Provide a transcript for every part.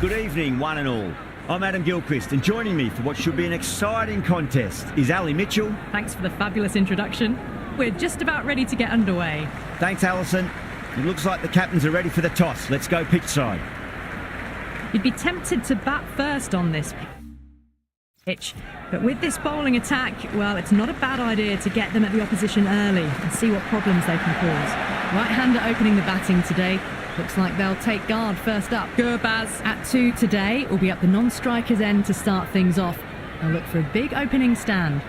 Good evening, one and all. I'm Adam Gilchrist, and joining me for what should be an exciting contest is Ali Mitchell. Thanks for the fabulous introduction. We're just about ready to get underway. Thanks, Alison. It looks like the captains are ready for the toss. Let's go pitch side. You'd be tempted to bat first on this pitch, but with this bowling attack, well, it's not a bad idea to get them at the opposition early and see what problems they can cause. Right-hander opening the batting today. Looks like they'll take guard first up. Gurbaz at 2 today will be up the non-striker's end to start things off. They'll look for a big opening stand.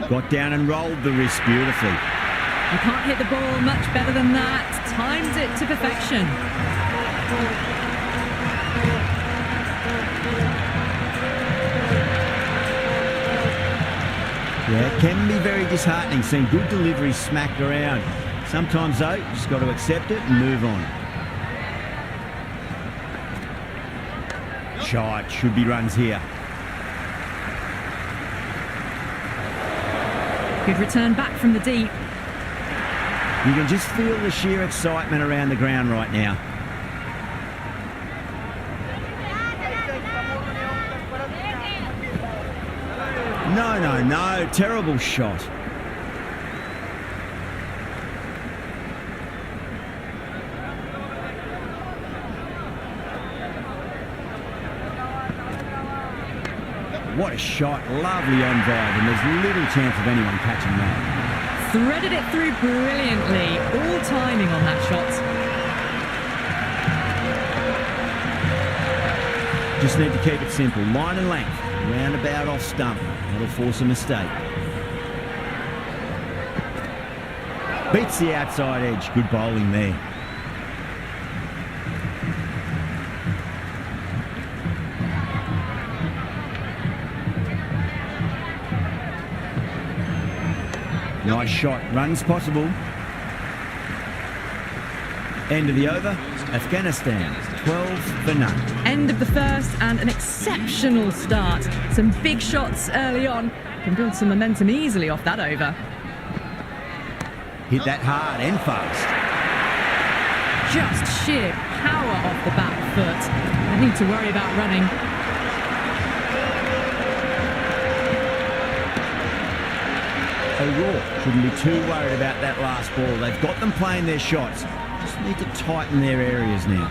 Got down and rolled the wrist beautifully. You can't hit the ball much better than that. Timed it to perfection. Yeah, it can be very disheartening seeing good delivery smacked around. Sometimes, though, you just got to accept it and move on. Shot, should be runs here. Good return back from the deep. You can just feel the sheer excitement around the ground right now. No, terrible shot. What a shot, lovely on drive, and there's little chance of anyone catching that. Threaded it through brilliantly, all timing on that shot. Just need to keep it simple, line and length, roundabout off stump, that'll force a mistake. Beats the outside edge, good bowling there. Nice shot, runs possible. End of the over, Afghanistan, 12 for none. End of the first and an exceptional start. Some big shots early on. Can build some momentum easily off that over. Hit that hard and fast. Just sheer power off the back foot. No need to worry about running. O'Rourke shouldn't be too worried about that last ball. They've got them playing their shots. Just need to tighten their areas now.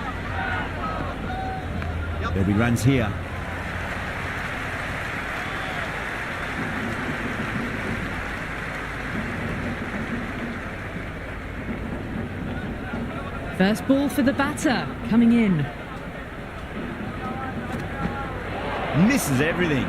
There'll be runs here. First ball for the batter, coming in. Misses everything.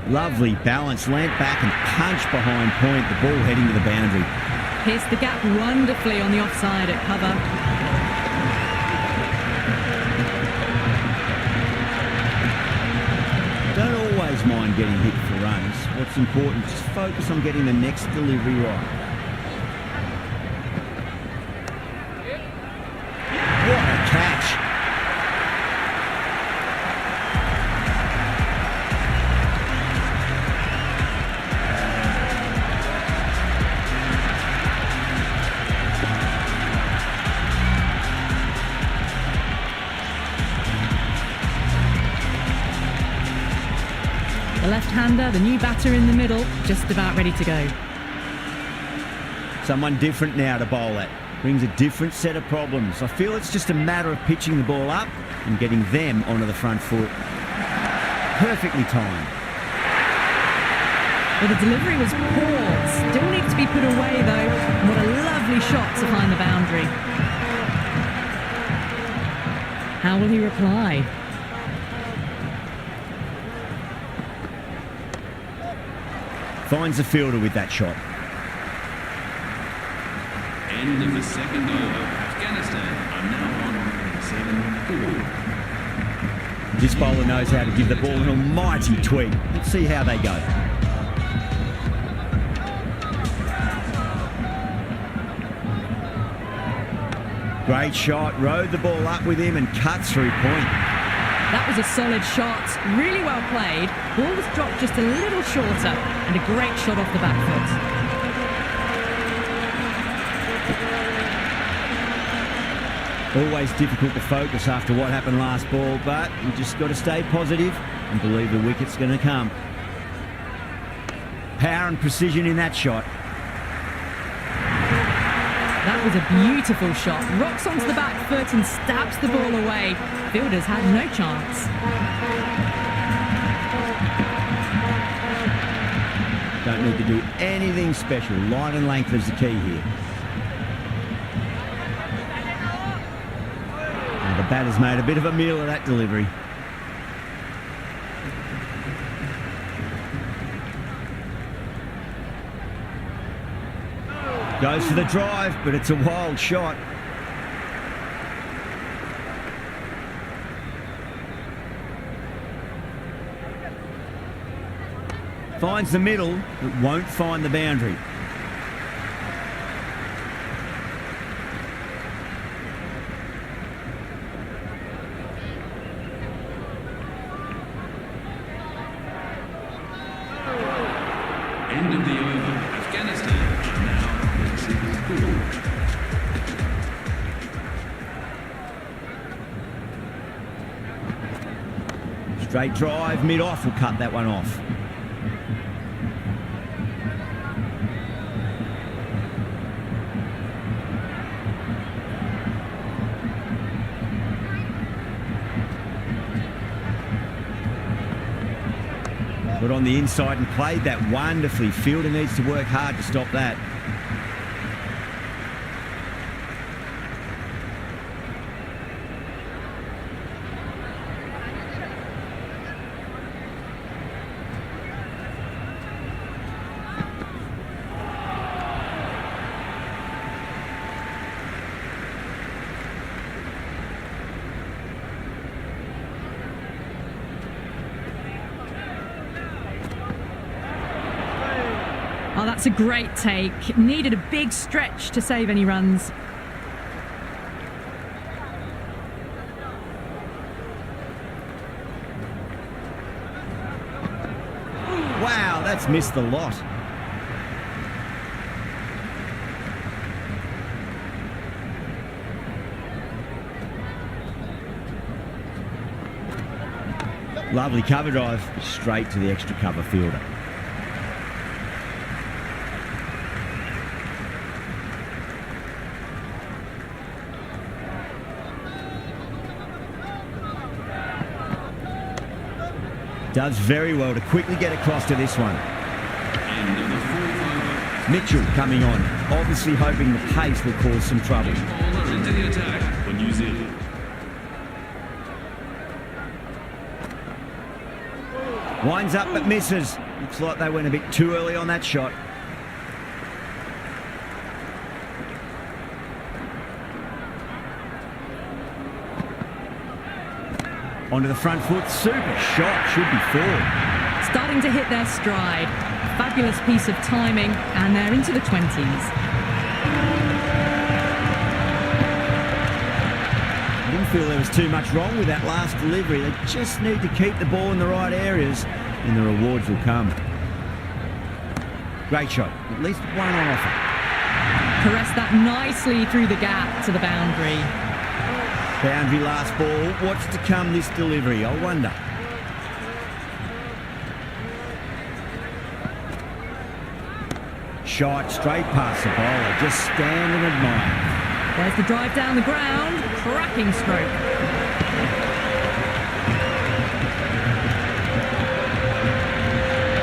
Lovely balance, land back and punch behind point, the ball heading to the boundary. Pierced the gap wonderfully on the offside at cover. Don't always mind getting hit for runs. What's important is just focus on getting the next delivery right. What a catch! The left-hander, the new batter in the middle, just about ready to go. Someone different now to bowl at. Brings a different set of problems. I feel it's just a matter of pitching the ball up and getting them onto the front foot. Perfectly timed. Well, the delivery was poor. Still needs to be put away, though. And what a lovely shot to find the boundary. How will he reply? Finds the fielder with that shot. End of the second over. Afghanistan are now on 7-4. This bowler knows how to give the ball an almighty tweak. Let's see how they go. Great shot, rode the ball up with him and cuts through point. That was a solid shot, really well played. Ball was dropped just a little shorter and a great shot off the back foot. Always difficult to focus after what happened last ball, but you just got to stay positive and believe the wicket's going to come. Power and precision in that shot. That was a beautiful shot. Rocks onto the back foot and stabs the ball away. Fielders had no chance. Don't need to do anything special. Line and length is the key here. Now the batter's made a bit of a meal of that delivery. Goes for the drive, but it's a wild shot. Finds the middle, but won't find the boundary. End of the over. Afghanistan are now 6-4. Straight drive, mid-off will cut that one off. Got on the inside and played that wonderfully. Fielder needs to work hard to stop that. Oh, that's a great take. Needed a big stretch to save any runs. Wow, that's missed the lot. Lovely cover drive, straight to the extra cover fielder. Does very well to quickly get across to this one. End of the Mitchell coming on, obviously hoping the pace will cause some trouble. Bowler into the attack for New Zealand. Winds up but misses. Looks like they went a bit too early on that shot. Onto the front foot, super shot, should be four. Starting to hit their stride. Fabulous piece of timing, and they're into the 20s. I didn't feel there was too much wrong with that last delivery. They just need to keep the ball in the right areas, and the rewards will come. Great shot, at least one on offer. Caressed that nicely through the gap to the boundary. Boundary last ball. What's to come this delivery? I wonder. Shot straight past the bowler. Just stand and admire. There's the drive down the ground. Cracking stroke.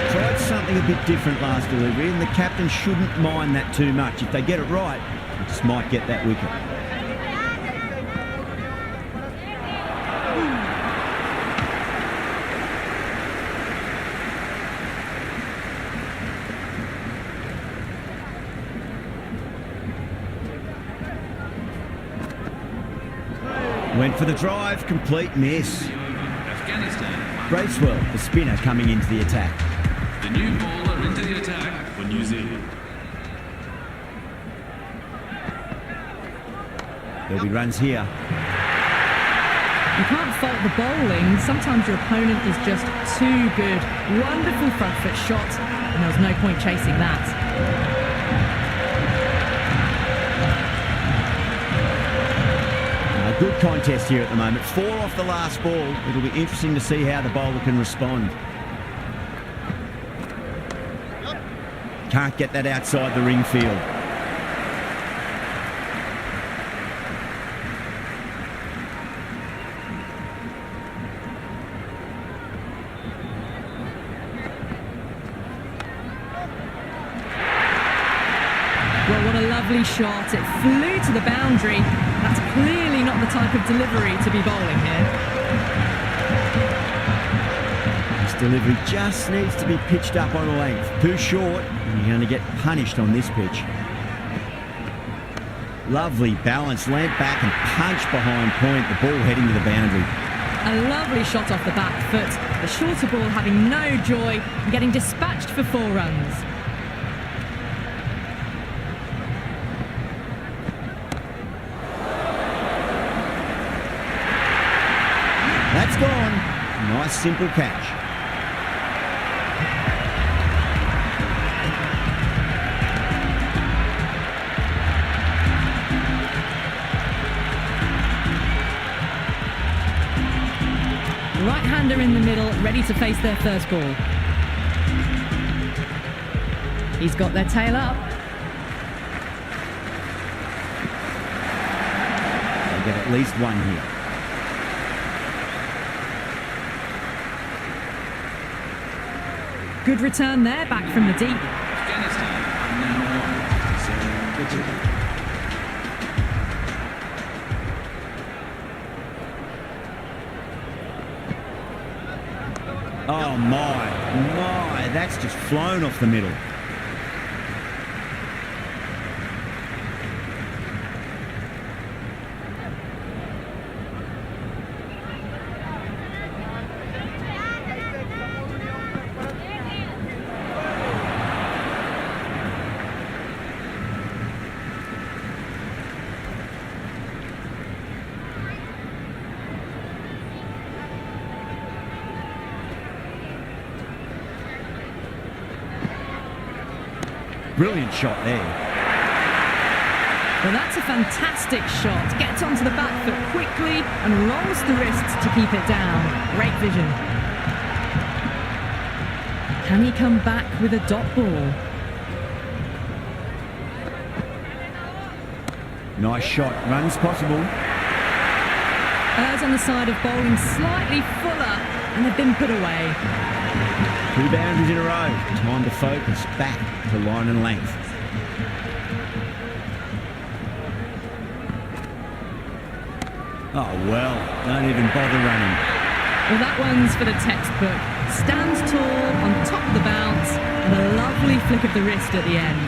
Tried something a bit different last delivery, and the captain shouldn't mind that too much. If they get it right, they just might get that wicket. Went for the drive, complete miss. Afghanistan. Bracewell, the spinner, coming into the attack. The new bowler into the attack for New Zealand. There'll be runs here. You can't fault the bowling. Sometimes your opponent is just too good. Wonderful front foot shot, and there was no point chasing that. A good contest here at the moment. 4 off the last ball. It'll be interesting to see how the bowler can respond. Can't get that outside the ring field. Well, what a lovely shot. It flew to the boundary. That's clearly not the type of delivery to be bowling here. This delivery just needs to be pitched up on a length. Too short, and you're going to get punished on this pitch. Lovely balance, land back and punch behind point. The ball heading to the boundary. A lovely shot off the back foot. The shorter ball having no joy and getting dispatched for 4 runs. That's gone. Nice simple catch. Right-hander in the middle, ready to face their first ball. He's got their tail up. They get at least one here. Good return there, back from the deep. Afghanistan are now on 0 for 2. Oh my, that's just flown off the middle. Brilliant shot there. Well, that's a fantastic shot. Gets onto the back foot quickly and rolls the wrists to keep it down. Great vision. Can he come back with a dot ball? Nice shot. Runs possible. Errs on the side of bowling slightly fuller, and they've been put away. 2 boundaries in a row. Time to focus back to line and length. Oh, well, don't even bother running. Well, that one's for the textbook. Stands tall on top of the bounce and a lovely flick of the wrist at the end.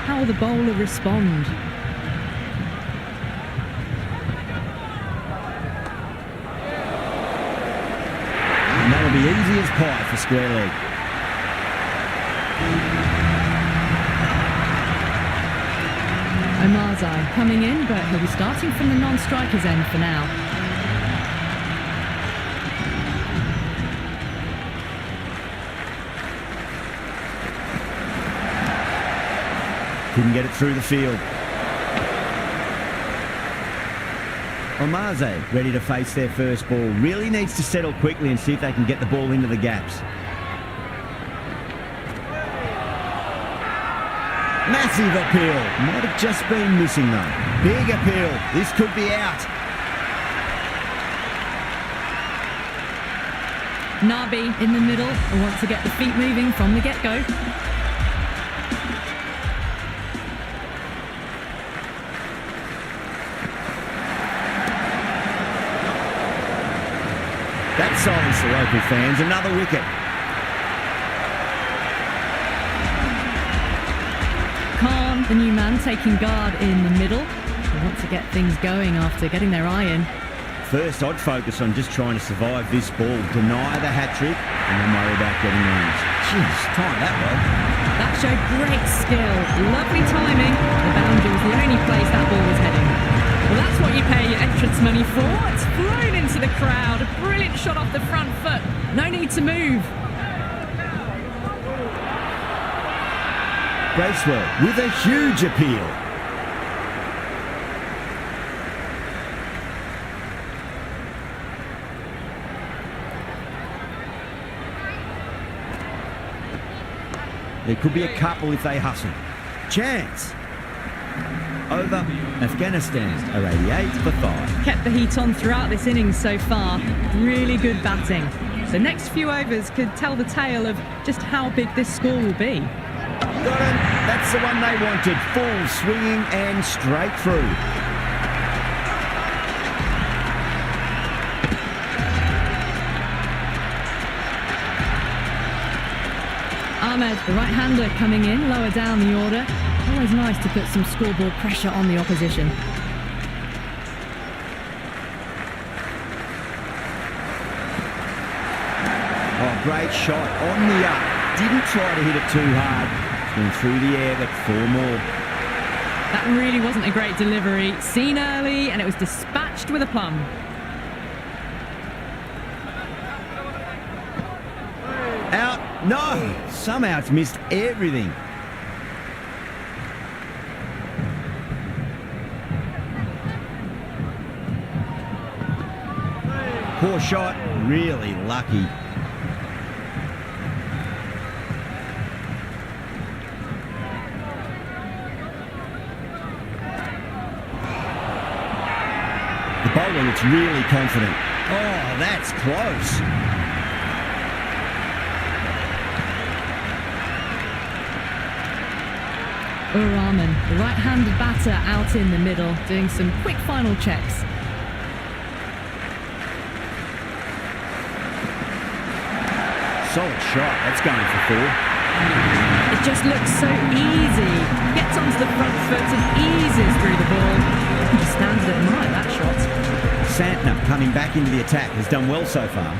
How will the bowler respond? And that'll be easy as pie for square leg. Omarzai coming in, but he'll be starting from the non-striker's end for now. Couldn't get it through the field. Omarzai ready to face their first ball. Really needs to settle quickly and see if they can get the ball into the gaps. Massive appeal. Might have just been missing though. Big appeal. This could be out. Nabi in the middle and wants to get the feet moving from the get-go. That silenced the local fans. Another wicket. Khan, the new man, taking guard in the middle. They want to get things going after getting their eye in. First, I'd focus on just trying to survive this ball, deny the hat-trick, and then worry about getting runs. Jeez, time that well. That showed great skill. Lovely timing. The boundary was the only place that ball was heading. Well, that's what you pay your entrance money for. It's flown into the crowd. A brilliant shot off the front foot. No need to move. Bracewell with a huge appeal. There could be a couple if they hustle. Chance. Over. Afghanistan are 88 for 5. Kept the heat on throughout this innings so far. Really good batting. The next few overs could tell the tale of just how big this score will be. Got him. That's the one they wanted. Full swinging and straight through. Ahmed, the right-hander, coming in, lower down the order. Always nice to put some scoreboard pressure on the opposition. Oh, great shot on the up. Didn't try to hit it too hard. Went through the air, but 4 more. That really wasn't a great delivery. Seen early, and it was dispatched with a plum. Out. No! Somehow it's missed everything. Poor shot. Really lucky. The bowler looks really confident. Oh, that's close. Rahman, the right-handed batter, out in the middle, doing some quick final checks. Solid shot. That's going for 4. It just looks so easy. Gets onto the front foot and eases through the ball. He just stands and admire that shot. Santner coming back into the attack has done well so far.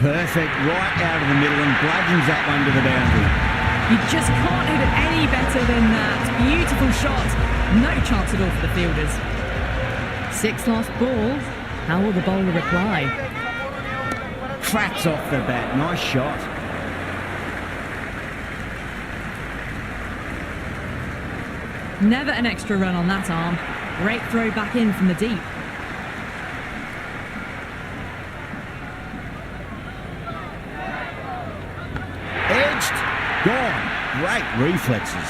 Perfect, right out of the middle and bludgeons that one to the boundary. You just can't hit it any better than that. Beautiful shot. No chance at all for the fielders. 6 lost ball. How will the bowler reply? Cracks off the bat. Nice shot. Never an extra run on that arm. Great throw back in from the deep. Gone. Great reflexes.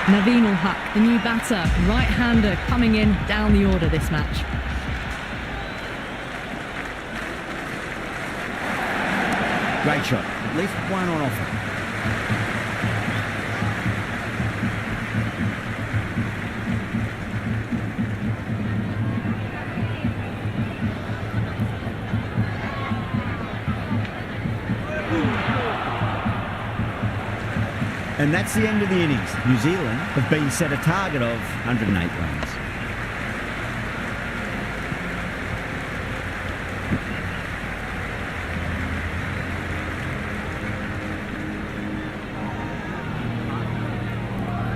Naveen Haq, the new batter, right-hander coming in down the order this match. Great shot. At least one on offer. And that's the end of the innings. New Zealand have been set a target of 108 runs.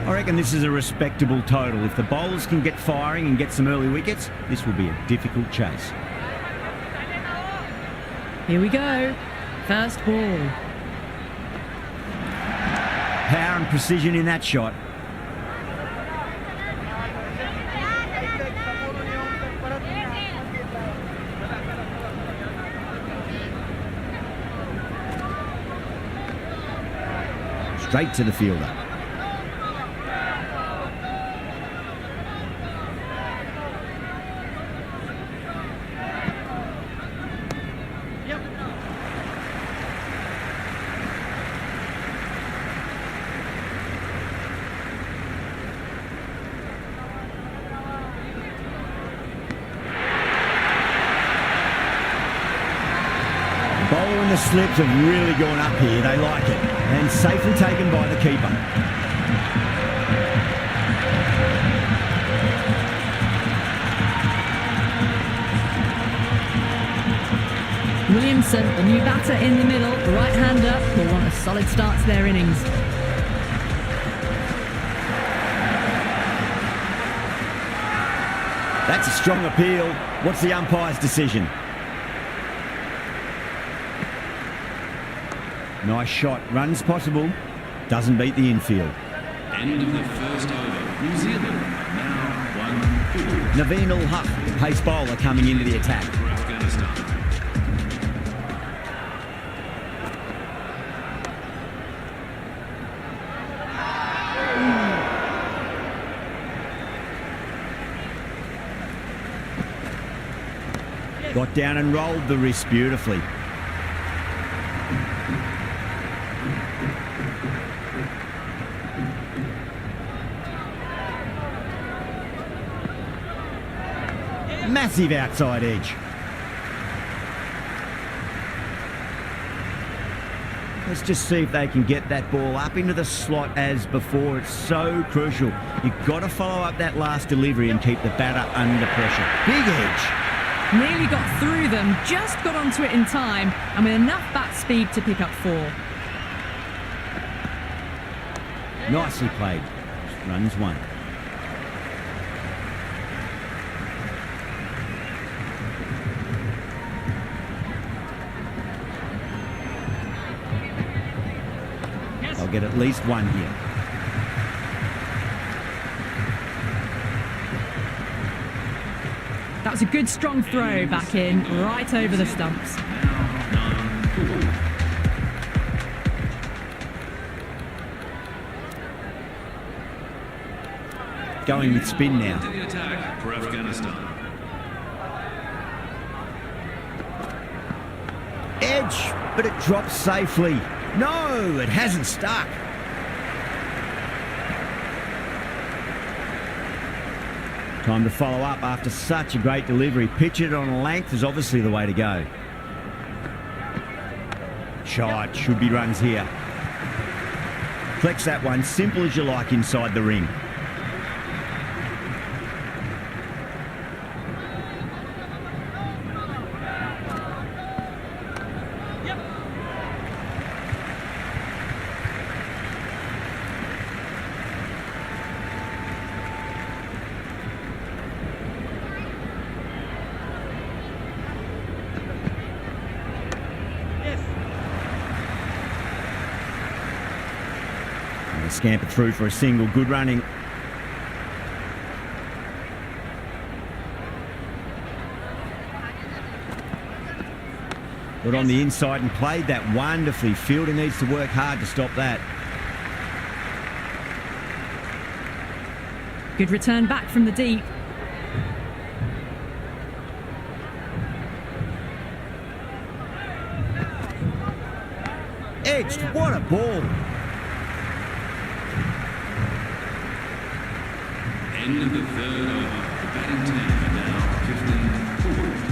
I reckon this is a respectable total. If the bowlers can get firing and get some early wickets, this will be a difficult chase. Here we go. First ball. Power and precision in that shot. Straight to the fielder. Bowler and the slips have really gone up here. They like it. And safely taken by the keeper. Williamson, the new batter in the middle, the right-hander, will want a solid start to their innings. That's a strong appeal. What's the umpire's decision? Nice shot. Runs possible. Doesn't beat the infield. End of the first over. New Zealand now 1-4 Naveen Haq, pace bowler, coming into the attack. for Afghanistan. Got down and rolled the wrist beautifully. Massive outside edge. Let's just see if they can get that ball up into the slot as before. It's so crucial. You've got to follow up that last delivery and keep the batter under pressure. Big edge. Nearly got through them, just got onto it in time, and with enough bat speed to pick up 4. Nicely played. Runs 1. I'll get at least 1 here. That was a good strong throw back in, right over the stumps. Going with spin now. Into the attack for Afghanistan. Edge, but it drops safely. No, it hasn't stuck. Time to follow up after such a great delivery. Pitch it on a length is obviously the way to go. Shot, should be runs here. Flex that one, simple as you like inside the ring. Scamper through for a single, good running. Got on the inside and played that wonderfully. Fielder needs to work hard to stop that. Good return back from the deep. Edged, what a ball. End of the third over. The batting team are now 15 forward.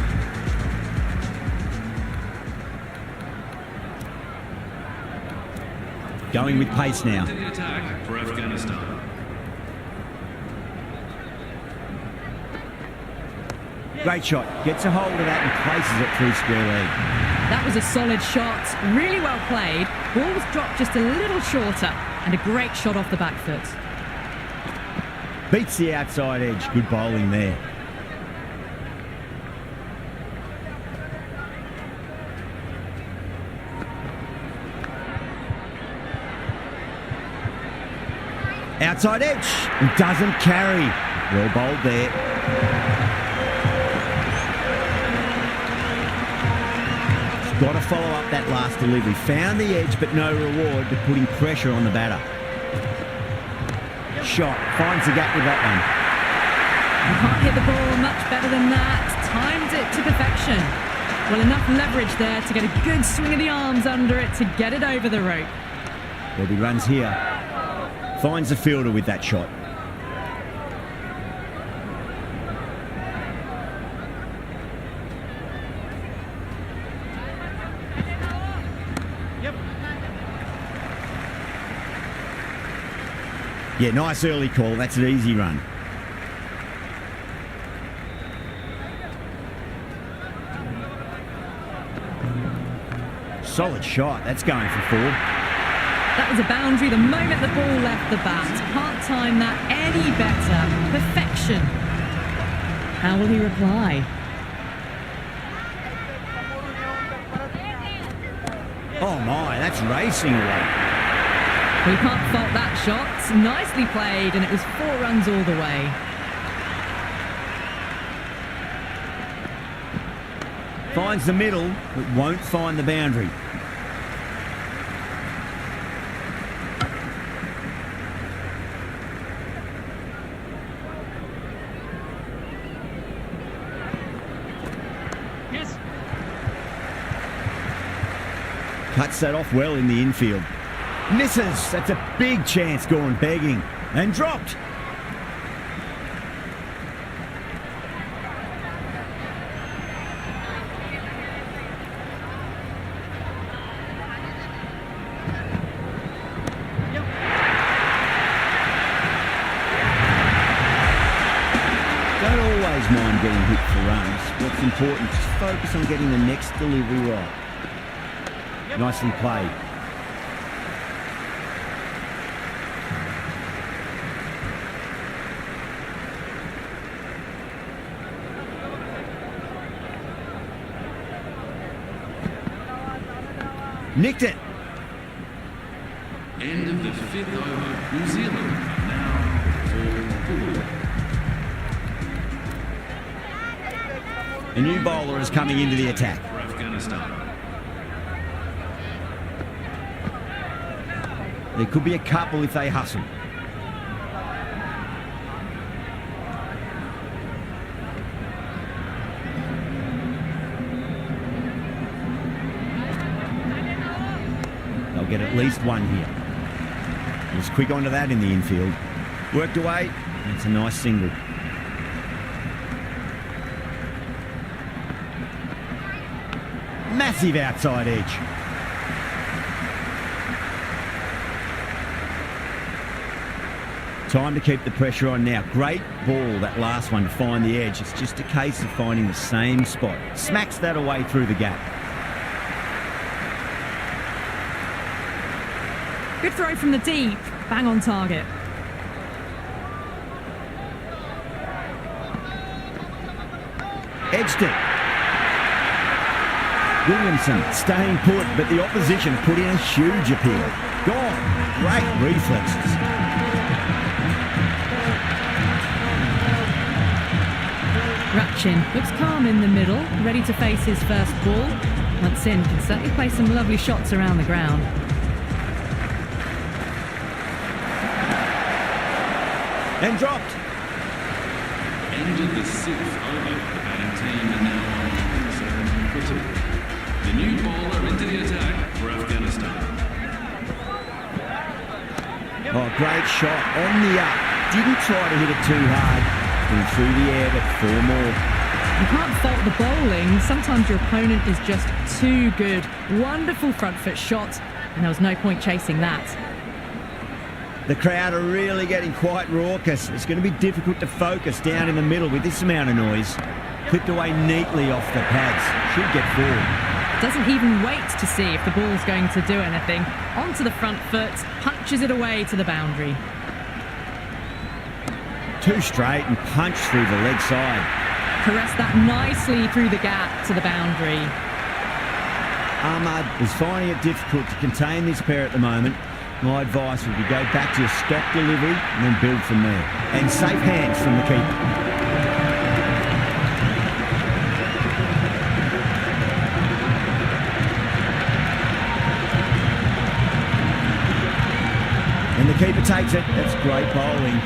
Going with pace now. To the attack for Afghanistan. Great shot. Gets a hold of that and places it through square leg. That was a solid shot. Really well played. Ball was dropped just a little shorter. And a great shot off the back foot. Beats the outside edge. Good bowling there. Outside edge. And doesn't carry. Well bowled there. Got to follow up that last delivery. Found the edge, but no reward, but putting pressure on the batter. Shot. Finds the gap with that one. You can't hit the ball much better than that. Timed it to perfection. Well, enough leverage there to get a good swing of the arms under it to get it over the rope. There'll be runs here. Finds the fielder with that shot. Yeah, nice early call. That's an easy run. Solid shot. That's going for 4. That was a boundary the moment the ball left the bat. Can't time that any better. Perfection. How will he reply? Oh my, that's racing away. We can't fault that shot. Nicely played, and it was 4 runs all the way. Finds the middle, but won't find the boundary. Yes. Cuts that off well in the infield. Misses. That's a big chance gone begging. And dropped. Don't always mind getting hit for runs. What's important is focus on getting the next delivery right. Nicely played. Nicked it. End of the 5th over. New Zealand are now 4 forward. A new bowler is coming into the attack. For Afghanistan. There could be a couple if they hustle. They'll get at least one here. Was quick onto that in the infield. Worked away. It's a nice single. Massive outside edge. Time to keep the pressure on now. Great ball, that last one, to find the edge. It's just a case of finding the same spot. Smacks that away through the gap. Good throw from the deep. Bang on target. Edged it. Williamson staying put, but the opposition put in a huge appeal. Gone. Great reflexes. Ratchin looks calm in the middle, ready to face his first ball. Once in, can certainly play some lovely shots around the ground. And dropped. ended the 6th over. The batting team are now on 7 for 2. The new bowler into the attack for Afghanistan. Oh, great shot on the up. Didn't try to hit it too hard. Went through the air, but 4 more. You can't fault the bowling. Sometimes your opponent is just too good. Wonderful front foot shot, and there was no point chasing that. The crowd are really getting quite raucous. It's going to be difficult to focus down in the middle with this amount of noise. Clipped away neatly off the pads. Should get 4. Doesn't even wait to see if the ball's going to do anything. Onto the front foot, punches it away to the boundary. 2 straight and punch through the leg side. Caressed that nicely through the gap to the boundary. Ahmad is finding it difficult to contain this pair at the moment. My advice would be go back to your stock delivery and then build from there. And safe hands from the keeper. And the keeper takes it. That's great bowling.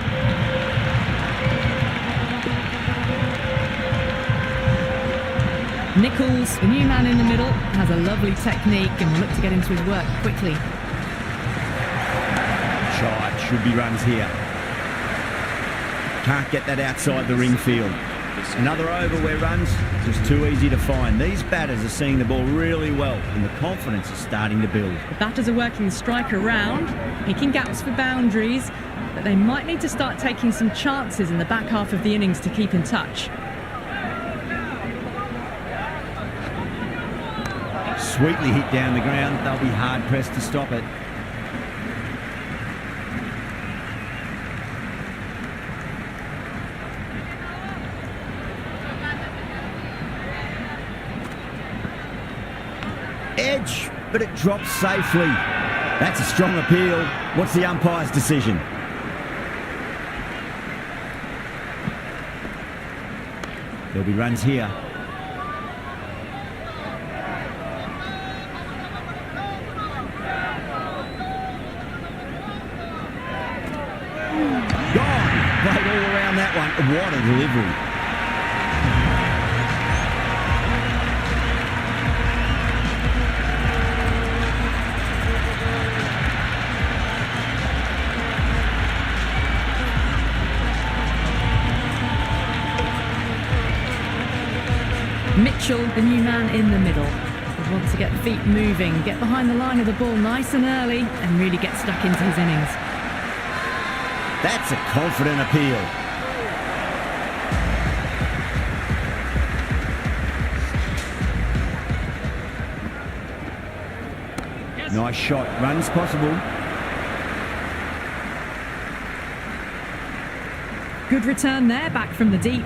Nichols, the new man in the middle, has a lovely technique and will look to get into his work quickly. Shot, should be runs here. Can't get that outside the ring field. Another over where runs just too easy to find. These batters are seeing the ball really well and the confidence is starting to build. The batters are working the strike around, picking gaps for boundaries, but they might need to start taking some chances in the back half of the innings to keep in touch. Sweetly hit down the ground. They'll be hard pressed to stop it. Edge, but it drops safely. That's a strong appeal. What's the umpire's decision? There'll be runs here. Played all around that one. What a delivery. Mitchell, the new man in the middle. He wants to get the feet moving, get behind the line of the ball nice and early, and really get stuck into his innings. That's a confident appeal. Nice shot. Runs possible. Good return there, back from the deep.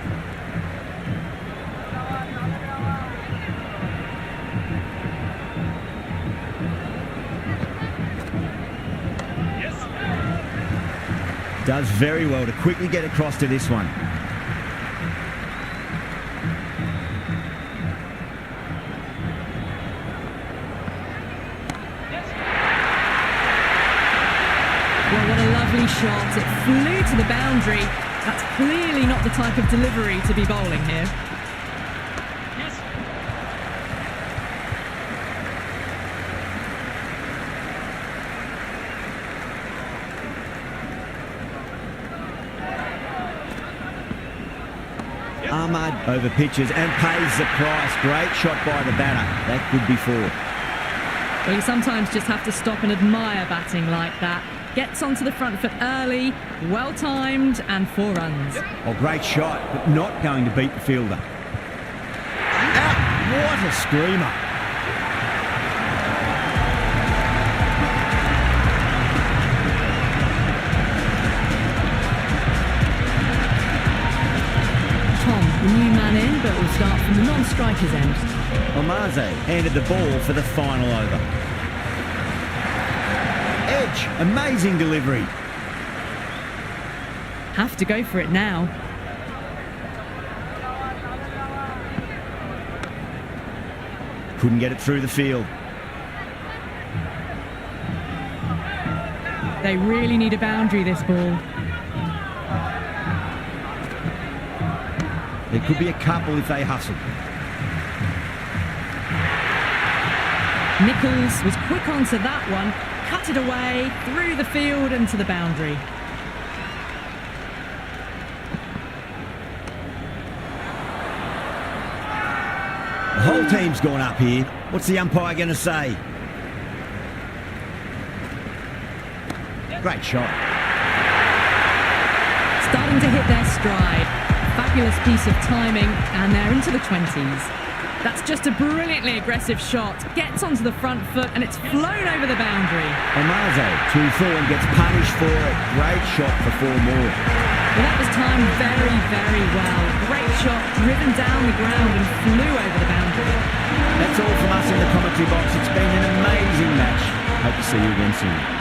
Does very well to quickly get across to this one. Well, what a lovely shot. It flew to the boundary. That's clearly not the type of delivery to be bowling here. Ahmad over pitches and pays the price. Great shot by the batter. That could be 4. Well, you sometimes just have to stop and admire batting like that. Gets onto the front foot early, well timed, and 4 runs. Oh, great shot, but not going to beat the fielder. Out! What a screamer. The new man in, but will start from the non-striker's end. Omaze handed the ball for the final over. Edge, amazing delivery. Have to go for it now. Couldn't get it through the field. They really need a boundary, this ball. There could be a couple if they hustle. Nichols was quick onto that one, cut it away, through the field and to the boundary. The whole team's gone up here. What's the umpire going to say? Great shot. Starting to hit their stride. Fabulous piece of timing, and they're into the 20s. That's just a brilliantly aggressive shot. Gets onto the front foot, and it's flown over the boundary. Omazo, 2-4 and gets punished for it. Great shot for 4 more. Well, that was timed very, very well. Great shot, driven down the ground and flew over the boundary. That's all from us in the commentary box. It's been an amazing match. Hope to see you again soon.